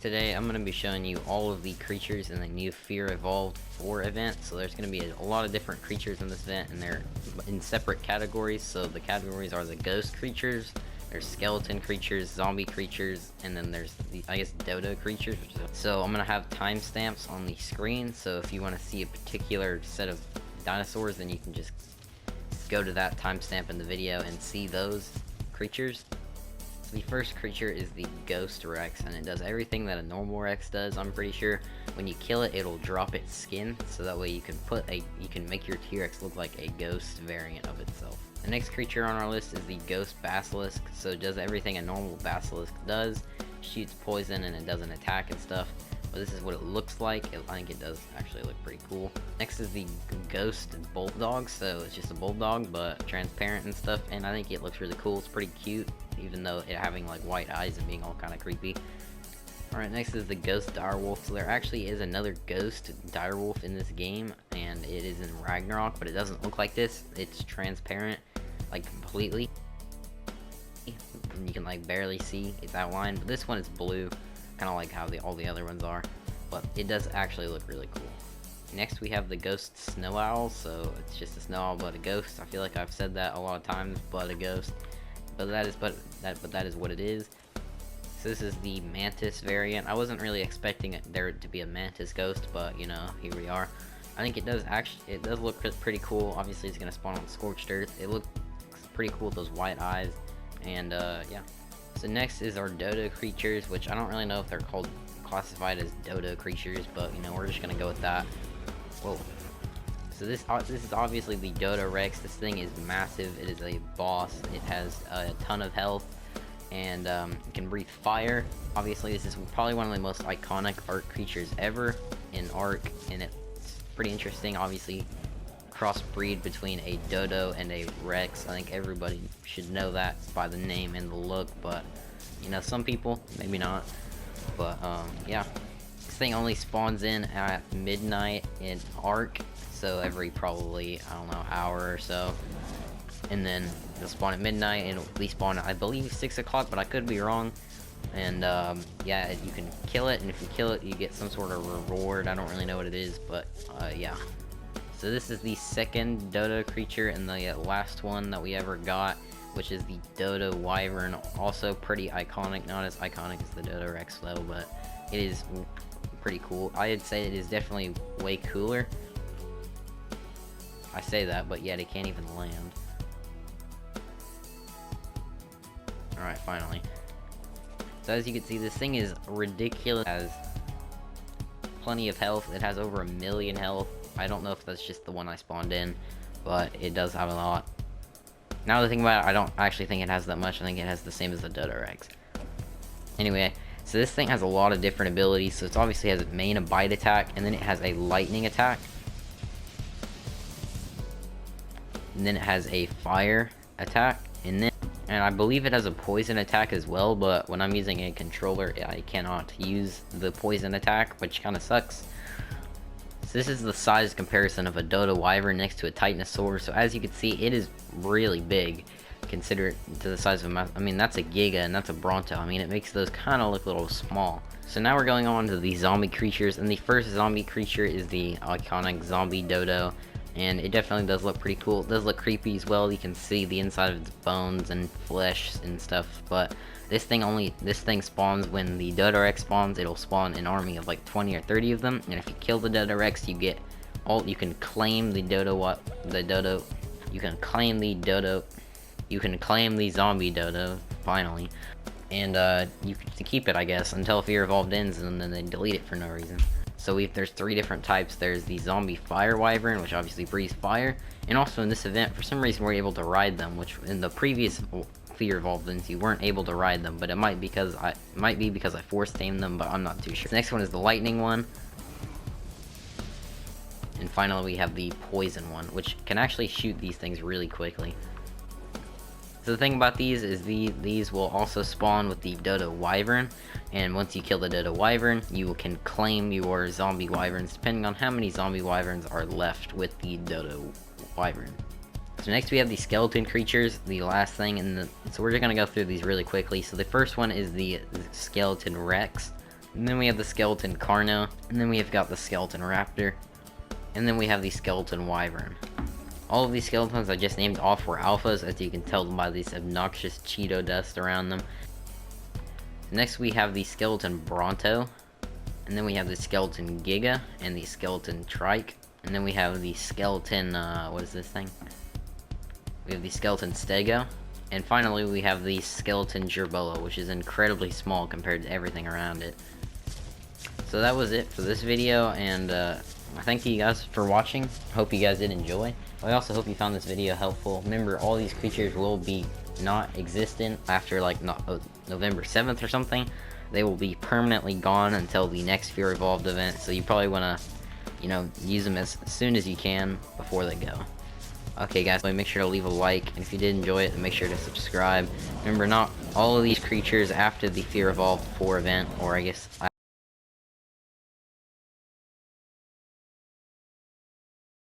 Today I'm going to be showing you all of the creatures in the new Fear Evolved 4 event. So there's going to be a lot of different creatures in this event, and they're in separate categories. So the categories are the ghost creatures, there's skeleton creatures, zombie creatures, and then there's the, I guess, Dodo creatures. So I'm going to have timestamps on the screen, so if you want to see a particular set of dinosaurs, then you can just go to that timestamp in the video and see those creatures. The first creature is the Ghost Rex, and it does everything that a normal Rex does, I'm pretty sure. When you kill it, it'll drop its skin, so that way you can make your T-Rex look like a ghost variant of itself. The next creature on our list is the Ghost Basilisk, so it does everything a normal Basilisk does, shoots poison, and it doesn't attack and stuff. But this is what it looks like. I think it does actually look pretty cool. Next is the Ghost Bulldog, so it's just a bulldog, but transparent and stuff, and I think it looks really cool. It's pretty cute, even though it having like white eyes and being all kind of creepy. Alright, next is the Ghost Direwolf. So there actually is another Ghost Direwolf in this game, and it is in Ragnarok, but it doesn't look like this. It's transparent, like completely. And you can like barely see its outline, but this one is blue, kind of like how all the other ones are, but it does actually look really cool. Next we have the Ghost Snow Owl, so it's just a snow owl but a ghost. I feel like I've said that a lot of times, but a ghost. But that is what it is. So this is the Mantis variant. I wasn't really expecting there to be a Mantis ghost, but you know, here we are. I think it does look pretty cool. Obviously it's gonna spawn on Scorched Earth. It looks pretty cool with those white eyes, and yeah. So next is our Dodo creatures, which I don't really know if they're classified as Dodo creatures, but you know, we're just gonna go with that. Whoa. So this is obviously the Dodo Rex. This thing is massive. It is a boss. It has a ton of health, and it can breathe fire. Obviously this is probably one of the most iconic Ark creatures ever in Ark, and it's pretty interesting. Obviously crossbreed between a Dodo and a Rex. I think everybody should know that by the name and the look, but you know, some people maybe not. But yeah, this thing only spawns in at midnight in Ark, so every probably, I don't know, hour or so, and then it'll spawn at midnight, and it'll respawn at, I believe, 6 o'clock, but I could be wrong. And yeah, you can kill it, and if you kill it you get some sort of reward. I don't really know what it is, but yeah. So this is the second Dodo creature and the last one that we ever got, which is the Dodo Wyvern. Also pretty iconic, not as iconic as the Dodo Rex though, but it is pretty cool. I'd say it is definitely way cooler. I say that, but yet it can't even land. Alright, finally. So as you can see, this thing is ridiculous. It has plenty of health. It has over 1 million health. I don't know if that's just the one I spawned in, but it does have a lot. Now that I think about it, I don't actually think it has that much. I think it has the same as the Dodo Rex. Anyway, so this thing has a lot of different abilities. So it obviously has a main a bite attack, and then it has a lightning attack. And then it has a fire attack, and I believe it has a poison attack as well, but when I'm using a controller, I cannot use the poison attack, which kind of sucks. So this is the size comparison of a Dodo Wyvern next to a Titanosaur. So as you can see, it is really big. Consider it to the size of I mean, that's a Giga and that's a Bronto. I mean, it makes those kind of look a little small. So now we're going on to the zombie creatures, and the first zombie creature is the iconic zombie Dodo. And it definitely does look pretty cool. It does look creepy as well. You can see the inside of its bones and flesh and stuff. But this thing spawns when the Dodo Rex spawns. It'll spawn an army of like 20 or 30 of them. And if you kill the Dodo Rex, you can claim the you can claim the zombie Dodo finally. And you can keep it, I guess, until Fear Evolved ends, and then they delete it for no reason. So there's 3 different types. There's the zombie fire wyvern, which obviously breathes fire, and also in this event, for some reason, we're able to ride them, which in the previous Fear Evolved events, you weren't able to ride them, but it might be because I force tamed them, but I'm not too sure. The next one is the lightning one, and finally we have the poison one, which can actually shoot these things really quickly. So the thing about these is these will also spawn with the Dodo Wyvern, and once you kill the Dodo Wyvern, you can claim your zombie wyverns depending on how many zombie wyverns are left with the Dodo Wyvern. So next we have the skeleton creatures, the last thing, so we're just gonna go through these really quickly. So the first one is the skeleton Rex. And then we have the skeleton Carno, and then we have got the skeleton Raptor, and then we have the skeleton Wyvern. All of these skeletons I just named off were alphas, as you can tell by these obnoxious Cheeto dust around them. Next we have the skeleton Bronto, and then we have the skeleton Giga, and the skeleton Trike, and then we have the skeleton, what is this thing? We have the skeleton Stego, and finally we have the skeleton Gerbola, which is incredibly small compared to everything around it. So that was it for this video, and thank you guys for watching. Hope you guys did enjoy. I also hope you found this video helpful. Remember, all these creatures will be not existent after like November 7th or something. They will be permanently gone until the next Fear Evolved event, so you probably want to, you know, use them as soon as you can before they go. Okay guys, make sure to leave a like, and if you did enjoy it, then make sure to subscribe. Remember, not all of these creatures after the Fear Evolved 4 event, or I guess